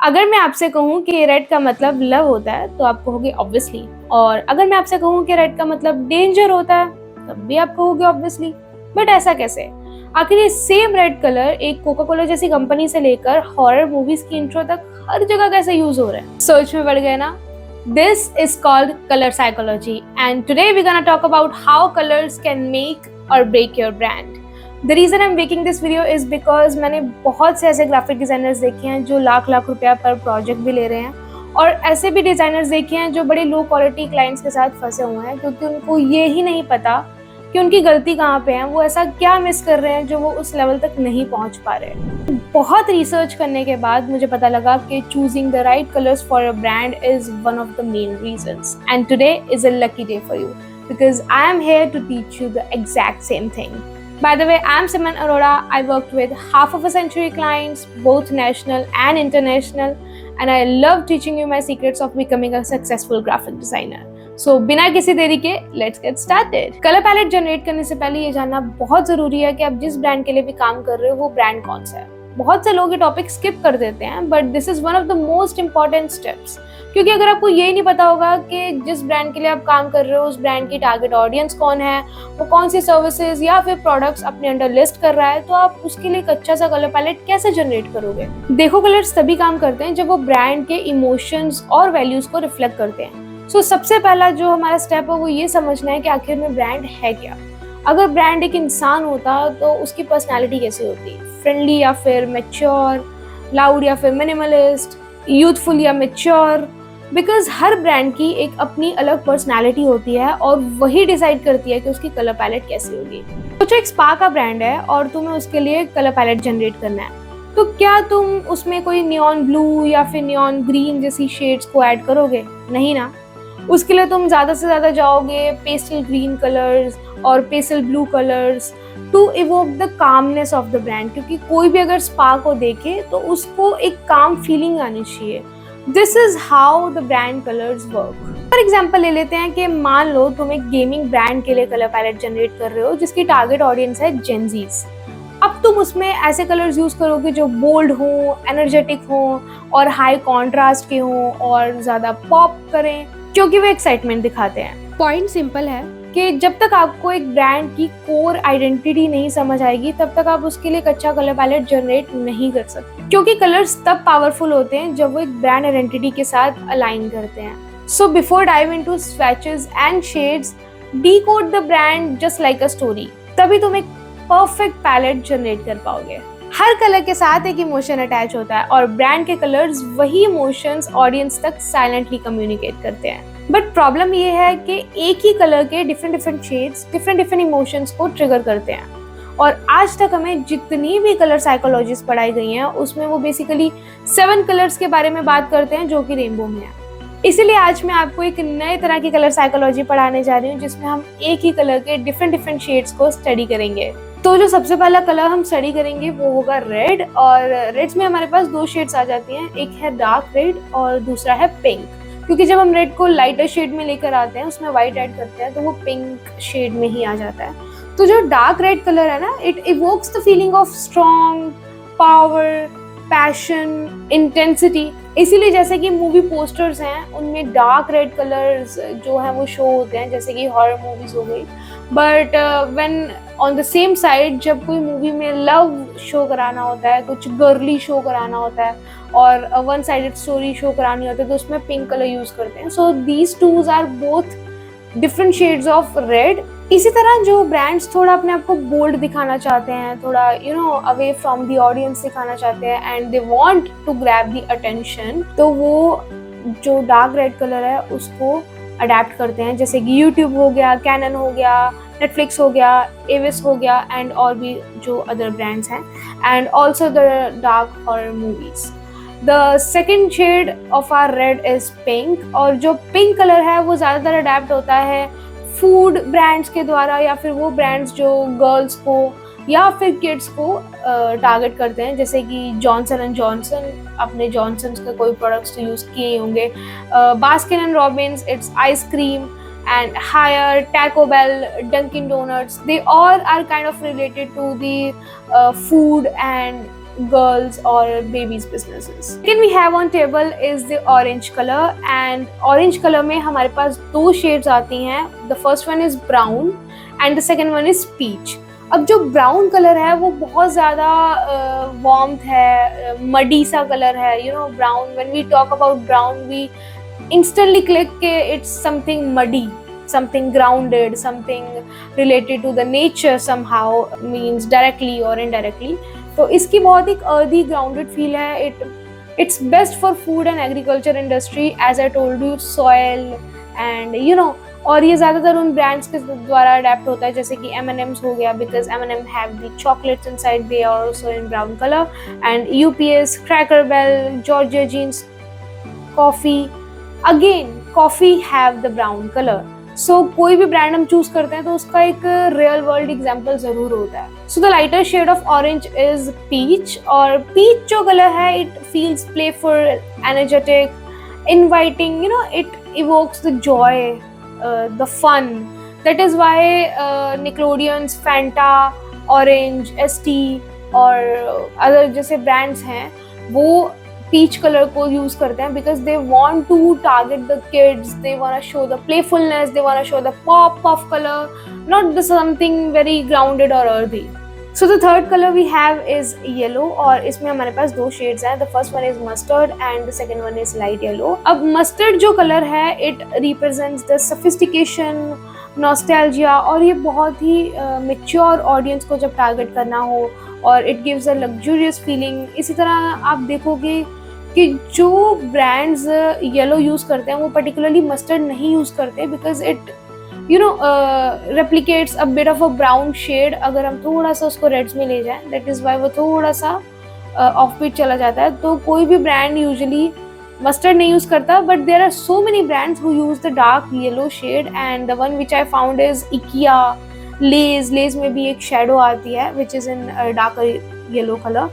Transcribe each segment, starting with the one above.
अगर मैं आपसे कहूँ कि रेड का मतलब लव होता है तो आप कहोगे ऑब्वियसली। और अगर मैं आपसे कहूँ कि रेड का मतलब डेंजर होता है तब भी आप कहोगे ऑब्वियसली। बट ऐसा कैसे? आखिर ये सेम रेड कलर एक कोका कोला जैसी कंपनी से लेकर हॉरर मूवीज की इंट्रो तक हर जगह कैसे यूज हो रहा है? सोच में पड़ गए ना? This is called colour psychology and today we gonna talk about how colours can make or break your brand. The reason I am making this video is because मैंने बहुत से ऐसे ग्राफिक डिज़ाइनर्स देखे हैं जो लाख लाख रुपया पर प्रोजेक्ट भी ले रहे हैं, और ऐसे भी डिज़ाइनर्स देखे हैं जो बड़े लो क्वालिटी क्लाइंट्स के साथ फंसे हुए हैं क्योंकि उनको ये ही नहीं पता कि उनकी गलती कहाँ पे है, वो ऐसा क्या मिस कर रहे हैं जो वो उस लेवल तक नहीं पहुँच पा रहे। बहुत रिसर्च करने के बाद मुझे पता लगा कि choosing the right colours for a brand is one of the main reasons and today is a lucky day for you because I am here to teach you the exact same thing. By the way, I'm Simran Arora. I worked with half of a century clients, both national and international, and I love teaching you my secrets of becoming a successful graphic designer. So, बिना किसी देरी के let's get started. Colour palette generate करने से पहले ये जानना बहुत ज़रूरी है कि आप जिस ब्रांड के लिए भी काम कर रहे हो वो ब्रांड कौन सा है। बहुत से लोग ये टॉपिक स्किप कर देते हैं, but this is one of the most important steps, क्योंकि अगर आपको ये नहीं पता होगा कि जिस ब्रांड के लिए आप काम कर रहे हो उस ब्रांड की टारगेट ऑडियंस कौन है, वो कौन सी सर्विसेज या फिर प्रोडक्ट्स अपने अंडर लिस्ट कर रहा है, तो आप उसके लिए एक अच्छा सा कलर पैलेट कैसे जनरेट करोगे? देखो, कलर्स तभी काम करते हैं जब वो ब्रांड के इमोशंस और वैल्यूज को रिफ्लेक्ट करते हैं। सो सबसे पहला जो हमारा स्टेप है वो ये समझना है कि आखिर में ब्रांड है क्या। अगर ब्रांड एक इंसान होता तो उसकी पर्सनैलिटी कैसी होती? फ्रेंडली या फिर मैच्योर, लाउड या फिर मिनिमलिस्ट, यूथफुल या मैच्योर? बिकॉज हर ब्रांड की एक अपनी अलग पर्सनैलिटी होती है और वही डिसाइड करती है कि उसकी कलर पैलेट कैसी होगी। सोचो, एक स्पा का ब्रांड है और तुम्हें उसके लिए कलर पैलेट जनरेट करना है, तो क्या तुम उसमें कोई नियॉन ब्लू या फिर नियॉन ग्रीन जैसी शेड्स को ऐड करोगे? नहीं ना। उसके लिए तुम ज़्यादा से ज़्यादा जाओगे पेस्टल ग्रीन कलर्स और pastel blue colours to evoke the calmness of the brand, क्योंकि कोई भी अगर स्पा को देखे तो उसको एक काम फीलिंग आनी चाहिए। This is how the brand colours work. For example ले लेते हैं कि मान लो तुम एक गेमिंग ब्रांड के लिए कलर पैलेट जनरेट कर रहे हो जिसकी टारगेट ऑडियंस है जेनजीज। अब तुम उसमें ऐसे कलर्स यूज करोगे जो बोल्ड हों, एनर्जेटिक हों और हाई कॉन्ट्रास्ट के हों और ज़्यादा पॉप करें, क्योंकि वो एक्साइटमेंट दिखाते हैं। पॉइंट सिंपल है कि जब तक आपको एक ब्रांड की कोर आइडेंटिटी नहीं समझ आएगी तब तक आप उसके लिए एक अच्छा कलर पैलेट जनरेट नहीं कर सकते, क्योंकि कलर्स तब पावरफुल होते हैं जब वो एक ब्रांड आइडेंटिटी के साथ अलाइन करते हैं। So before dive into swatches and shades, decode the brand just like a story, तभी तुम एक परफेक्ट पैलेट जनरेट कर पाओगे। हर कलर के साथ एक इमोशन अटैच होता है और ब्रांड के कलर्स वही इमोशंस ऑडियंस तक साइलेंटली कम्युनिकेट करते हैं। बट प्रॉब्लम ये है कि एक ही कलर के डिफरेंट शेड्स डिफरेंट इमोशंस को ट्रिगर करते हैं, और आज तक हमें जितनी भी कलर साइकोलॉजीज पढ़ाई गई हैं उसमें वो बेसिकली 7 कलर्स के बारे में बात करते हैं जो कि रेनबो में है। इसीलिए आज मैं आपको एक नए तरह की कलर साइकोलॉजी पढ़ाने जा रही हूँ जिसमें हम एक ही कलर के डिफरेंट शेड्स को स्टडी करेंगे। तो जो सबसे पहला कलर हम स्टडी करेंगे वो होगा रेड, और रेड्स में हमारे पास 2 शेड्स आ जाती हैं, एक है डार्क रेड और दूसरा है पिंक। क्योंकि जब हम रेड को लाइटर शेड में लेकर आते हैं, उसमें व्हाइट ऐड करते हैं, तो वो पिंक शेड में ही आ जाता है। तो जो डार्क रेड कलर है ना, it evokes the feeling of strong, power, passion, intensity. इसीलिए जैसे कि मूवी पोस्टर्स हैं उनमें डार्क रेड कलर्स जो हैं वो शो होते हैं, जैसे कि हॉरर मूवीज हो गई। But when on the same side जब कोई मूवी में लव शो कराना होता है, कुछ गर्ली शो कराना होता है और वन साइडेड स्टोरी शो करानी होती है, तो उसमें पिंक कलर यूज करते हैं। So these twos are both different shades of red. इसी तरह जो ब्रांड्स थोड़ा अपने आप को बोल्ड दिखाना चाहते हैं, थोड़ा अवे फ्रॉम द ऑडियंस दिखाना चाहते हैं and they want to grab the attention, तो वो जो डार्क रेड कलर है उसको अडेप्ट करते हैं, जैसे कि यूट्यूब हो गया, कैनन हो गया, नेटफ्लिक्स हो गया, एविस हो गया एंड और भी जो अदर ब्रांड्स हैं, and also the dark horror movies. The second shade of our red is pink, और जो पिंक कलर है वो ज़्यादातर अडेप्ट होता है फूड ब्रांड्स के द्वारा, या फिर वो ब्रांड्स जो गर्ल्स को या फिर किड्स को टारगेट करते हैं, जैसे कि जॉनसन एंड जॉनसन अपने जॉनसन्स के कोई प्रोडक्ट्स यूज़ किए होंगे, Baskin and Robbins it's ice cream, and Haier, Taco Bell, Dunkin' Donuts, they all are kind of related to the food and girls or babies businesses. Second we have on table is the orange color, and orange color में हमारे पास दो shades आती हैं. The first one is brown and the second one is peach. अब जो brown colour है वो बहुत ज़्यादा वार्मथ है, मडी सा कलर है. You know brown, when we talk about brown we instantly click के it's something muddy, something grounded, something related to the nature somehow, means directly or indirectly. तो इसकी बहुत एक earthy grounded feel है. It's best for food and agriculture industry, as I told you, soil and you know. और ये ज़्यादातर उन brands के द्वारा अडेप्ट होता है जैसे कि M&M's हो गया, because M&M have the chocolates inside, they are also in brown color, and UPS, Cracker Barrel, Georgia Jeans, coffee, again coffee have the brown color. So कोई भी ब्रांड हम चूज करते हैं तो उसका एक रियल वर्ल्ड एग्जांपल जरूर होता है. So the lighter shade of orange is peach, और पीच जो कलर है it feels playful, energetic, inviting, you know, it evokes the joy, the fun. That is why Nickelodeon's Fanta, Orange, ST और other जैसे brands हैं वो peach color को use करते हैं, because they want to target the kids, they want to show the playfulness, they want to show the pop of color, not the something very grounded or earthy. So the third color we have is yellow, और इसमें हमारे पास दो shades हैं. The first one is mustard and the second one is light yellow. अब mustard जो color है it represents the sophistication, nostalgia, और ये बहुत ही mature audience को जब target करना हो, और it gives a luxurious feeling. इसी तरह आप देखोगे कि जो brands yellow use करते हैं वो particularly mustard नहीं use करते, because it replicates a bit of a brown shade. अगर हम थोड़ा सा उसको रेड्स में ले जाएं, that is why वो थोड़ा सा ऑफ बीट चला जाता है. तो कोई भी ब्रांड यूजुअली मस्टर्ड नहीं यूज करता, but there are so many brands who use the dark yellow shade, and the one which I found is IKEA, Lay's में भी एक shadow आती है which is in darker yellow color,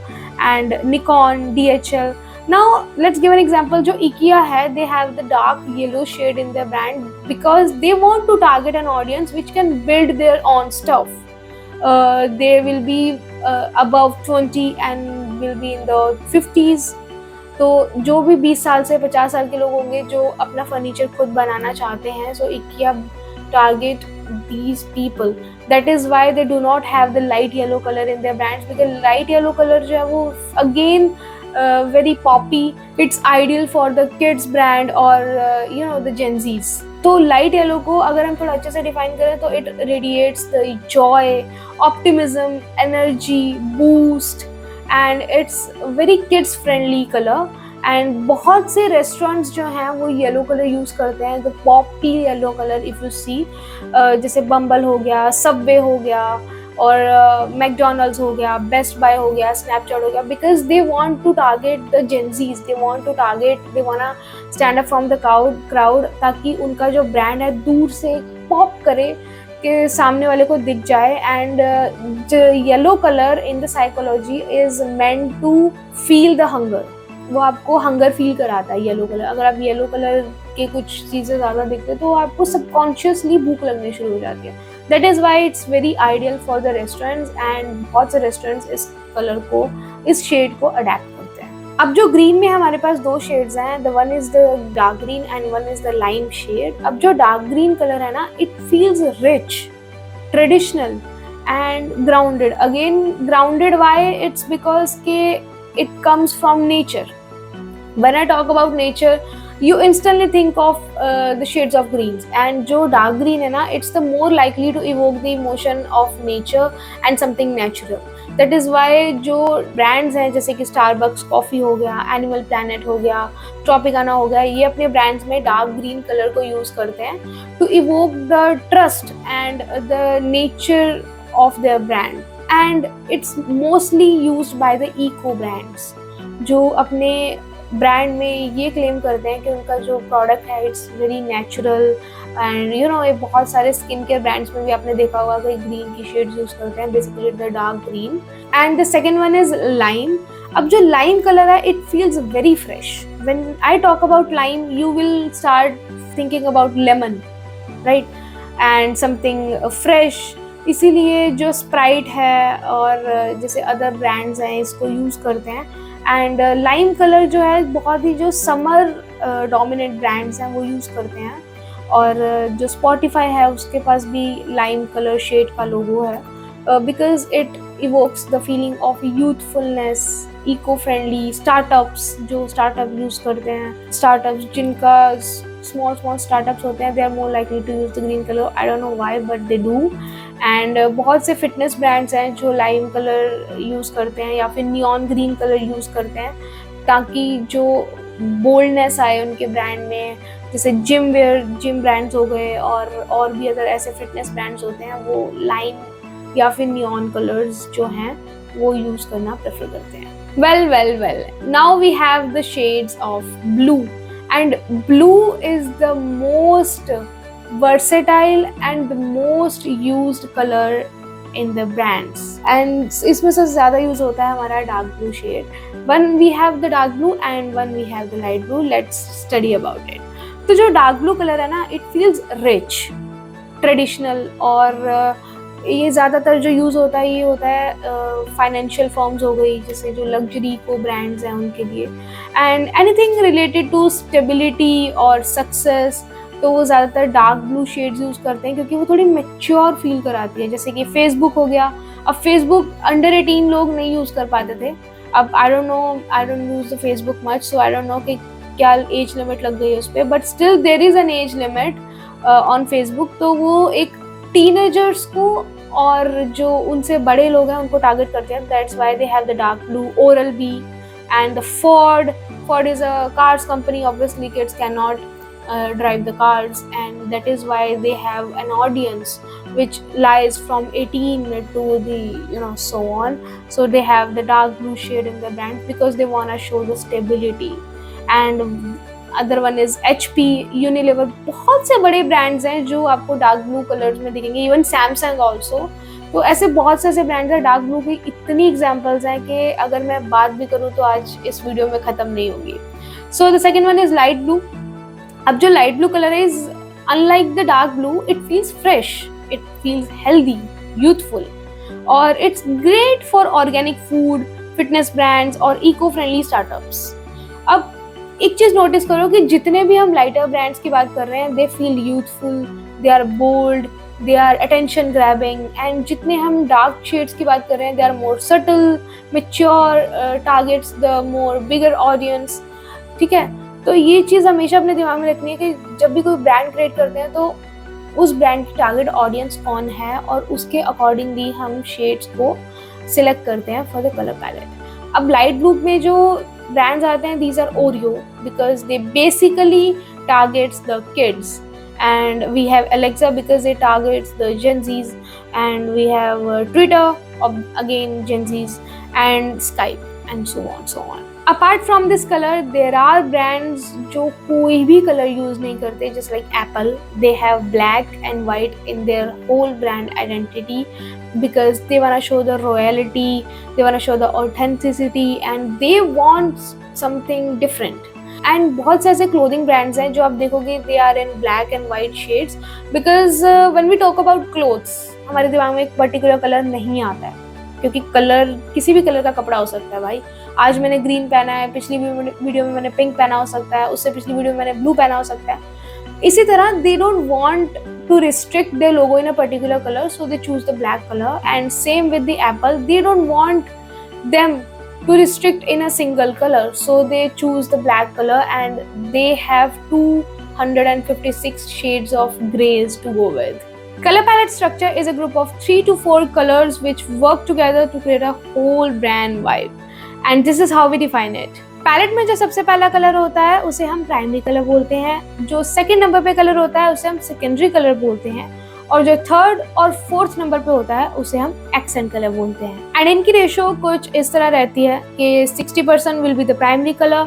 and Nikon, DHL. Now let's give an example. जो IKEA है, they have the dark yellow shade in their brand because they want to target an audience which can build their own stuff. They will be above 20 and will be in the 50s. तो जो भी 20 साल से 50 साल के लोग होंगे जो अपना फर्नीचर खुद बनाना चाहते हैं, so IKEA target these people. That is why they do not have the light yellow color in their brands, because light yellow color जो है वो again very poppy. It's ideal for the kids brand or the Gen Z's. तो light yellow को अगर हम थोड़ा अच्छे से define करें तो it radiates the joy, optimism, energy, boost, and it's very kids friendly color. And बहुत से restaurants जो हैं वो येलो कलर यूज़ करते हैं, the poppy yellow color if you see, जैसे बम्बल हो गया, सबवे हो गया, और मैकडोनल्ड्स हो गया, बेस्ट बाय हो गया, स्नैपचैट हो गया, because they want to target the Gen Zs, they want stand up from the crowd, ताकि उनका जो ब्रांड है दूर से पॉप करे कि सामने वाले को दिख जाए. And yellow colour in the psychology is meant to feel the hunger. वो आपको हंगर फील कराता है येलो कलर. अगर आप येलो कलर के कुछ चीज़ें ज़्यादा देखते हो तो आपको सबकॉन्शियसली भूख लगने शुरू हो जाती है. That is why it's very ideal for the restaurants, and बहुत से restaurants इस कलर को, इस शेड को अडेप्ट करते हैं. अब जो ग्रीन में हमारे पास दो शेड्स हैं, the one is the dark green and one is the lime shade. अब जो डार्क ग्रीन कलर है ना, it feels rich, traditional and grounded. Again grounded, why? It's because के it comes from nature. When I talk about nature, you instantly think of the shades of greens, and जो dark green है ना, it's the more likely to evoke the emotion of nature and something natural. That is why जो brands हैं जैसे कि Starbucks coffee हो गया, Animal Planet हो गया, Tropicana हो गया, ये अपने brands में dark green color को use करते हैं to evoke the trust and the nature of their brand. And it's mostly used by the eco brands जो अपने ब्रांड में ये क्लेम करते हैं कि उनका जो प्रोडक्ट है इट्स वेरी नेचुरल. एंड ये बहुत सारे स्किन केयर ब्रांड्स में भी आपने देखा होगा कि ग्रीन की शेड्स यूज करते हैं, basically the dark green. And the second one is lime. अब जो लाइम कलर है it feels very fresh. When I talk about lime you will start thinking about lemon, right, and something fresh, इसीलिए जो Sprite है और जैसे other brands हैं इसको यूज़ करते हैं। एंड लाइम कलर जो है बहुत ही जो समर डोमिनेंट ब्रांड्स हैं वो यूज़ करते हैं। और जो स्पॉटिफाई है उसके पास भी लाइम कलर शेड का लोगो है because it evokes the feeling of youthfulness. Eco friendly startups जो स्टार्टअप यूज़ करते हैं, स्टार्टअप्स जिनका स्मॉल स्टार्टअप्स होते हैं, they are more likely to use the green colour. I don't know why but they do. And बहुत से fitness brands हैं जो लाइम कलर यूज़ करते हैं या फिर नियॉन ग्रीन कलर यूज़ करते हैं ताकि जो बोल्डनेस आए उनके ब्रांड में। जैसे जिम ब्रांड्स हो गए और भी अदर ऐसे फिटनेस ब्रांड्स होते हैं वो लाइम या फिर नियॉन कलर्स जो हैं वो यूज़ करना प्रेफर करते हैं। Well, now we have the shades of blue, and blue is the most versatile and the most used color in the brands, and इसमें सबसे ज़्यादा यूज़ होता है हमारा dark blue shade. When we have the dark blue and when we have the light blue, let's study about it. तो जो dark blue colour है ना, it feels rich, ट्रेडिशनल, और ये ज़्यादातर जो यूज़ होता है ये होता है फाइनेंशियल फर्म्स हो गई, जैसे जो लग्जरी को ब्रांड्स हैं उनके लिए, and anything related to stability और सक्सेस। तो वो ज़्यादातर डार्क ब्लू शेड्स यूज़ करते हैं क्योंकि वो थोड़ी मैच्योर फील कराती है। जैसे कि फेसबुक हो गया, अब फेसबुक अंडर 18 लोग नहीं यूज़ कर पाते थे। अब I don't use the Facebook much, so I don't know कि क्या एज लिमिट लग गई है उस पर, but still there is an age limit on Facebook. तो वो एक टीनेजर्स को और जो उनसे बड़े लोग हैं उनको टारगेट करते हैं। That's why they have the dark blue. Oral B and the Ford is a cars company, obviously kids can not drive the cars, and that is why they have an audience which lies from 18 to the so on. So they have the dark blue shade in the brand because they want to show the stability. And other one is HP, Unilever, बहुत से बड़े brands हैं जो आपको dark blue colours में दिखेंगे, even Samsung also. तो ऐसे बहुत से ऐसे ब्रांड्स हैं। डार्क ब्लू की इतनी एग्जांपल्स हैं कि अगर मैं बात भी करूँ तो आज इस वीडियो में ख़त्म नहीं होगी। So the second one is light blue. अब जो लाइट ब्लू कलर है is unlike the dark blue, it feels fresh, it feels healthy, youthful, और it's great for organic food, fitness brands और इको फ्रेंडली स्टार्टअप्स। अब एक चीज notice करो कि जितने भी हम लाइटर ब्रांड्स की बात कर रहे हैं, they feel youthful, they are bold, they are attention grabbing, and जितने हम डार्क शेड्स की बात कर रहे हैं, they are more subtle, mature, targets the more bigger audience. ठीक है, तो ये चीज़ हमेशा अपने दिमाग में रखनी है कि जब भी कोई ब्रांड क्रिएट करते हैं तो उस ब्रांड की टारगेट ऑडियंस कौन है और उसके अकॉर्डिंगली हम शेड्स को सिलेक्ट करते हैं फॉर द कलर पैलेट। अब लाइट ब्लू में जो brands आते हैं, these are Oreo because they basically targets the kids, and we have Alexa because it targets the Gen Zs, and we have Twitter, again Gen Zs, and Skype, and so on. Apart from this color, there are brands जो कोई भी color use नहीं करते, just like Apple. They have black and white in their whole brand identity because they want to show the royalty, they want to show the authenticity, and they want something different. And बहुत से ऐसे clothing brands हैं जो आप देखोगे they are in black and white shades because when we talk about clothes, हमारे दिमाग में एक particular color नहीं आता है, क्योंकि कलर किसी भी कलर का कपड़ा हो सकता है भाई। आज मैंने ग्रीन पहना है, पिछली वीडियो में मैंने पिंक पहना हो सकता है, उससे पिछली वीडियो में मैंने ब्लू पहना हो सकता है। इसी तरह they don't want to restrict their logo in a particular colour, so they choose the black colour. And same with the Apple, they don't want them to restrict in a single color, so they choose the black color, and they have 256 shades of grays to go with. Color palette structure is a group of 3 to 4 colors which work together to create a whole brand vibe, and this is how we define it. Palette में जो सबसे पहला colour होता है उसे हम primary colour बोलते हैं, जो सेकंड नंबर पे कलर होता है उसे हम सेकेंडरी कलर बोलते हैं, और जो थर्ड और फोर्थ नंबर पे होता है उसे हम एक्सेंट कलर बोलते हैं। एंड इनकी रेशो कुछ इस तरह रहती है कि 60% will be the primary colour,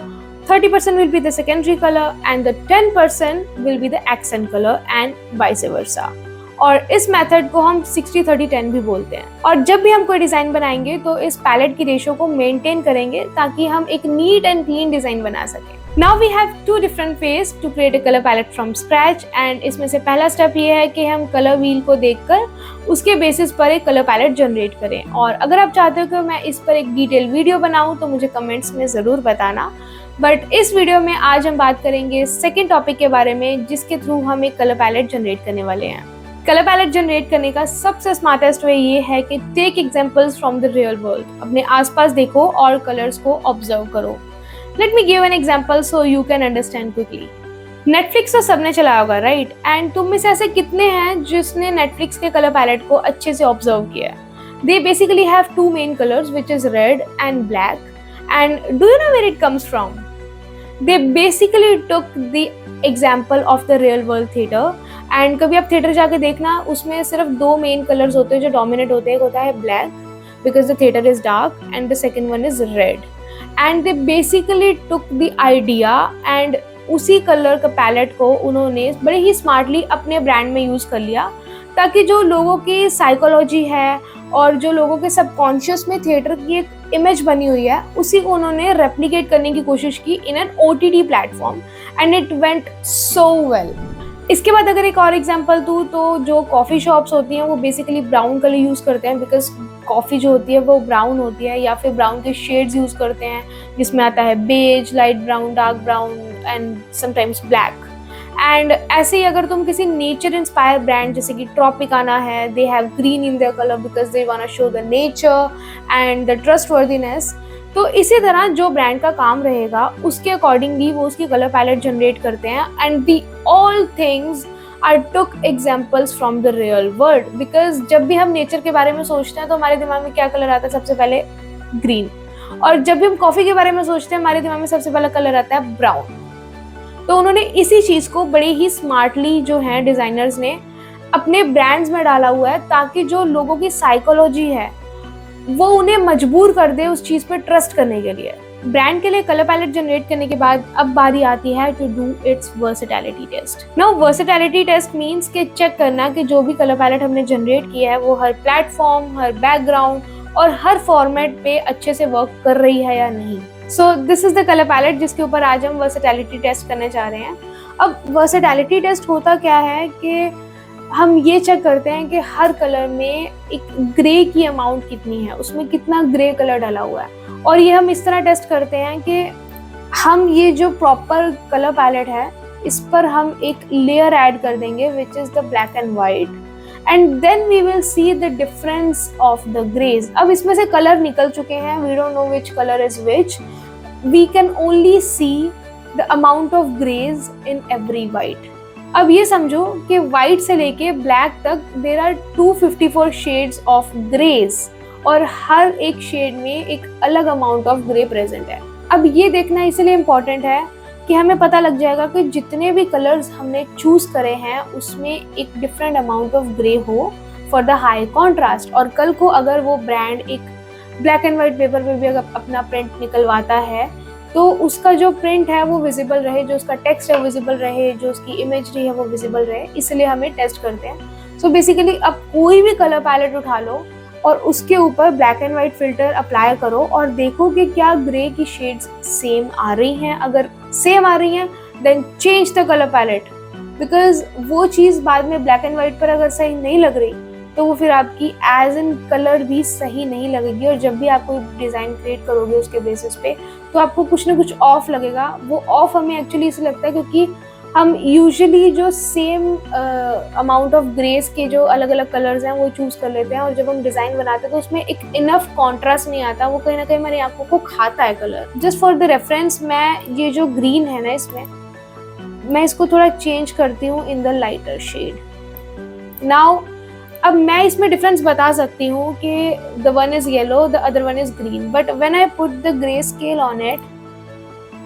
30% will be the secondary colour, and the 10% will be the accent colour, and vice versa. और इस मेथड को हम 60-30-10 भी बोलते हैं। और जब भी हम कोई डिज़ाइन बनाएंगे तो इस पैलेट की रेशो को मेंटेन करेंगे ताकि हम एक नीट एंड क्लीन डिज़ाइन बना सकें। Now we have two different ways to create a colour palette from scratch and इसमें से पहला स्टेप ये है कि हम कलर व्हील को देखकर उसके बेसिस पर एक कलर पैलेट जनरेट करें। और अगर आप चाहते हो कि मैं इस पर एक डिटेल वीडियो बनाऊं तो मुझे कमेंट्स में ज़रूर बताना। बट इस वीडियो में आज हम बात करेंगे सेकेंड टॉपिक के बारे में जिसके थ्रू हम एक कलर पैलेट जनरेट करने वाले हैं। कलर पैलेट जनरेट करने का सबसे स्मार्टेस्ट वे ये है कि take examples from the real world. अपने आसपास देखो और कलर्स को ऑब्जर्व करो। Let me give an example so you can understand quickly. Netflix तो सबने चलाया होगा, राइट? एंड तुम में से ऐसे कितने हैं जिसने Netflix के कलर पैलेट को अच्छे से ऑब्जर्व किया है? They basically have two main colors which is red and black. And do you know where it comes from? They basically took the example of the real world theater. And कभी आप theatre जाके देखना, उसमें सिर्फ दो main colours होते हैं जो डोमिनेट होते हैं। एक होता है black because the theater is dark and the second one is red. And they basically took the idea and उसी कलर का पैलेट को उन्होंने बड़े ही स्मार्टली अपने ब्रांड में यूज़ कर लिया, ताकि जो लोगों की साइकोलॉजी है और जो लोगों के सबकॉन्शियस में थिएटर की एक इमेज बनी हुई है उसी को उन्होंने रेप्लिकेट करने की कोशिश की in an OTT platform and it went so well. इसके बाद अगर एक और एग्जांपल दूँ तो जो कॉफ़ी शॉप्स होती हैं वो बेसिकली ब्राउन कलर यूज़ करते हैं बिकॉज कॉफ़ी जो होती है वो ब्राउन होती है, या फिर ब्राउन के शेड्स यूज़ करते हैं जिसमें आता है beige, light brown, dark brown and sometimes black. And ऐसे ही अगर तुम किसी नेचर इंस्पायर ब्रांड जैसे कि ट्रॉपिकाना है, they have green in their colour because they want to show the nature and the trustworthiness. तो इसी तरह जो ब्रांड का काम रहेगा उसके अकॉर्डिंगली वो उसकी कलर पैलेट जनरेट करते हैं। And the all things I took examples from the real world because जब भी हम नेचर के बारे में सोचते हैं तो हमारे दिमाग में क्या कलर आता है? सबसे पहले ग्रीन। और जब भी हम कॉफ़ी के बारे में सोचते हैं हमारे दिमाग में सबसे पहला कलर आता है ब्राउन। तो उन्होंने इसी चीज़ को बड़े ही स्मार्टली जो है डिज़ाइनर्स ने अपने ब्रांड्स में डाला हुआ है, ताकि जो लोगों की साइकोलॉजी है वो उन्हें मजबूर कर दे उस चीज़ पे ट्रस्ट करने के लिए। ब्रांड के लिए कलर पैलेट जनरेट करने के बाद अब बारी आती है to do its versatility test. Now versatility test means के चेक करना कि जो भी कलर पैलेट हमने जनरेट किया है वो हर प्लेटफॉर्म, हर बैकग्राउंड और हर फॉर्मेट पे अच्छे से वर्क कर रही है या नहीं। So this is the colour palette जिसके ऊपर आज हम वर्सेटैलिटी टेस्ट करने जा रहे हैं। अब वर्सेटैलिटी टेस्ट होता क्या है कि हम ये चेक करते हैं कि हर कलर में एक ग्रे की अमाउंट कितनी है, उसमें कितना ग्रे कलर डाला हुआ है। और ये हम इस तरह टेस्ट करते हैं कि हम ये जो प्रॉपर कलर पैलेट है इस पर हम एक लेयर ऐड कर देंगे which is the black and white, and then we will see the difference of the greys. अब इसमें से कलर निकल चुके हैं, we don't know which colour is which, we can only see the amount of greys in every white. अब ये समझो कि वाइट से लेके ब्लैक तक there are 254 shades of greys और हर एक शेड में एक अलग अमाउंट ऑफ ग्रे प्रेजेंट है। अब ये देखना इसलिए इम्पॉर्टेंट है कि हमें पता लग जाएगा कि जितने भी कलर्स हमने चूज करे हैं उसमें एक डिफरेंट अमाउंट ऑफ ग्रे हो फॉर द हाई कॉन्ट्रास्ट। और कल को अगर वो ब्रांड एक ब्लैक एंड वाइट पेपर पे भी अगर अपना प्रिंट निकलवाता है तो उसका जो प्रिंट है वो विजिबल रहे, जो उसका टेक्स्ट है विजिबल रहे, जो उसकी इमेजरी है वो विजिबल रहे, इसलिए हमें टेस्ट करते हैं। सो बेसिकली अब कोई भी कलर पैलेट उठा लो और उसके ऊपर black and white filter apply करो और देखो कि क्या ग्रे की शेड्स सेम आ रही हैं। अगर सेम आ रही हैं then change the colour palette, because वो चीज़ बाद में ब्लैक एंड वाइट पर अगर सही नहीं लग रही तो वो फिर आपकी एज इन कलर भी सही नहीं लगेगी। और जब भी आप कोई डिज़ाइन क्रिएट करोगे उसके बेसिस पे तो आपको कुछ ना कुछ ऑफ लगेगा। वो ऑफ हमें एक्चुअली इसलिए लगता है क्योंकि हम यूजुअली जो सेम अमाउंट ऑफ ग्रेस के जो अलग अलग कलर्स हैं वो चूज़ कर लेते हैं, और जब हम डिज़ाइन बनाते हैं तो उसमें एक इनफ कॉन्ट्रास्ट नहीं आता, वो कहीं ना कहीं हमारी आंखों को खाता है colour. Just for the reference मैं ये जो ग्रीन है ना इसमें मैं इसको थोड़ा चेंज करती हूँ in the lighter shade. Now अब मैं इसमें डिफरेंस बता सकती हूँ कि the one is yellow, the other one is green, but when I put the grey scale on it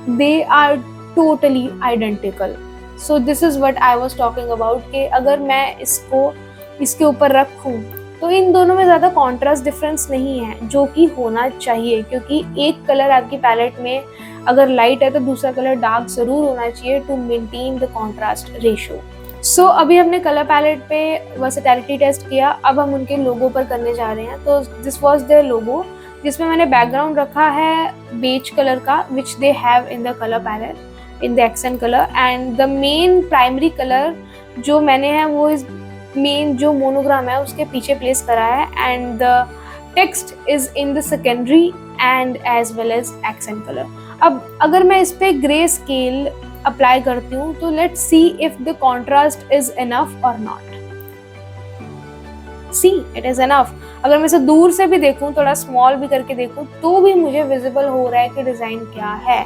they are totally identical. So this is what I was talking about कि अगर मैं इसको इसके ऊपर रखूँ तो इन दोनों में ज़्यादा कॉन्ट्रास्ट डिफरेंस नहीं है जो कि होना चाहिए, क्योंकि एक कलर आपकी पैलेट में अगर लाइट है तो दूसरा कलर डार्क ज़रूर होना चाहिए to maintain the contrast ratio. So अभी हमने कलर पैलेट पे वर्सेटैलिटी टेस्ट किया, अब हम उनके लोगो पर करने जा रहे हैं। तो दिस वाज देयर लोगो जिसमें मैंने बैकग्राउंड रखा है बेज कलर का which they have in the colour palette, in the accent colour, and the main primary colour जो मैंने है वो इस मेन जो मोनोग्राम है उसके पीछे प्लेस करा है, and the text is in the secondary and as well as accent colour. अब अगर मैं इस पे ग्रे स्केल अप्लाई करती हूँ तो let's see if the contrast is enough or not. See it is enough. अगर मैं इसे दूर से भी देखूं, थोड़ा स्मॉल भी करके देखूं, तो भी मुझे विजिबल हो रहा है कि डिजाइन क्या है।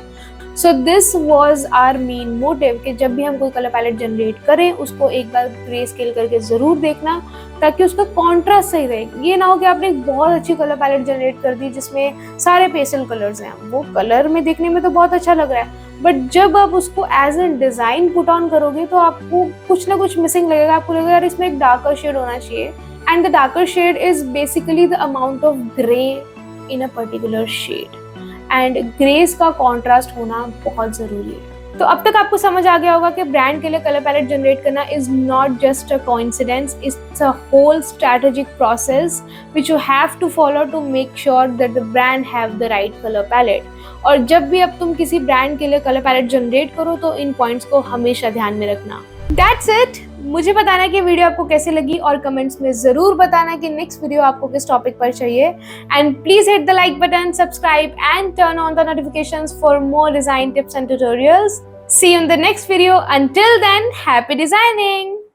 So this was our main motive कि जब भी हम कोई कलर पैलेट जनरेट करें उसको एक बार ग्रे स्केल करके जरूर देखना, ताकि उसका कॉन्ट्रास्ट सही रहे। ये ना हो कि आपने एक बहुत अच्छी कलर पैलेट जनरेट कर दी जिसमें सारे पेस्टल कलर्स हैं, वो कलर में देखने में तो बहुत अच्छा लग रहा है, बट जब आप उसको as an design put on करोगे तो आपको कुछ ना कुछ मिसिंग लगेगा। आपको लगेगा यार इसमें एक डार्कर शेड होना चाहिए, and the darker shade is basically the amount of gray in a particular shade, and grays का contrast होना बहुत ज़रूरी है। तो अब तक आपको समझ आ गया होगा कि ब्रांड के लिए कलर पैलेट जनरेट करना is not just a coincidence, it's a whole strategic process which you have to follow to make sure that the brand have the right color palette। और जब भी अब तुम किसी ब्रांड के लिए कलर पैलेट जनरेट करो तो इन पॉइंट्स को हमेशा ध्यान में रखना। That's it। मुझे बताना कि वीडियो आपको कैसी लगी और कमेंट्स में जरूर बताना कि नेक्स्ट वीडियो आपको किस टॉपिक पर चाहिए, and please hit the like button, subscribe and turn on the notifications for more design tips and tutorials. See you in the next video. Until then, happy designing।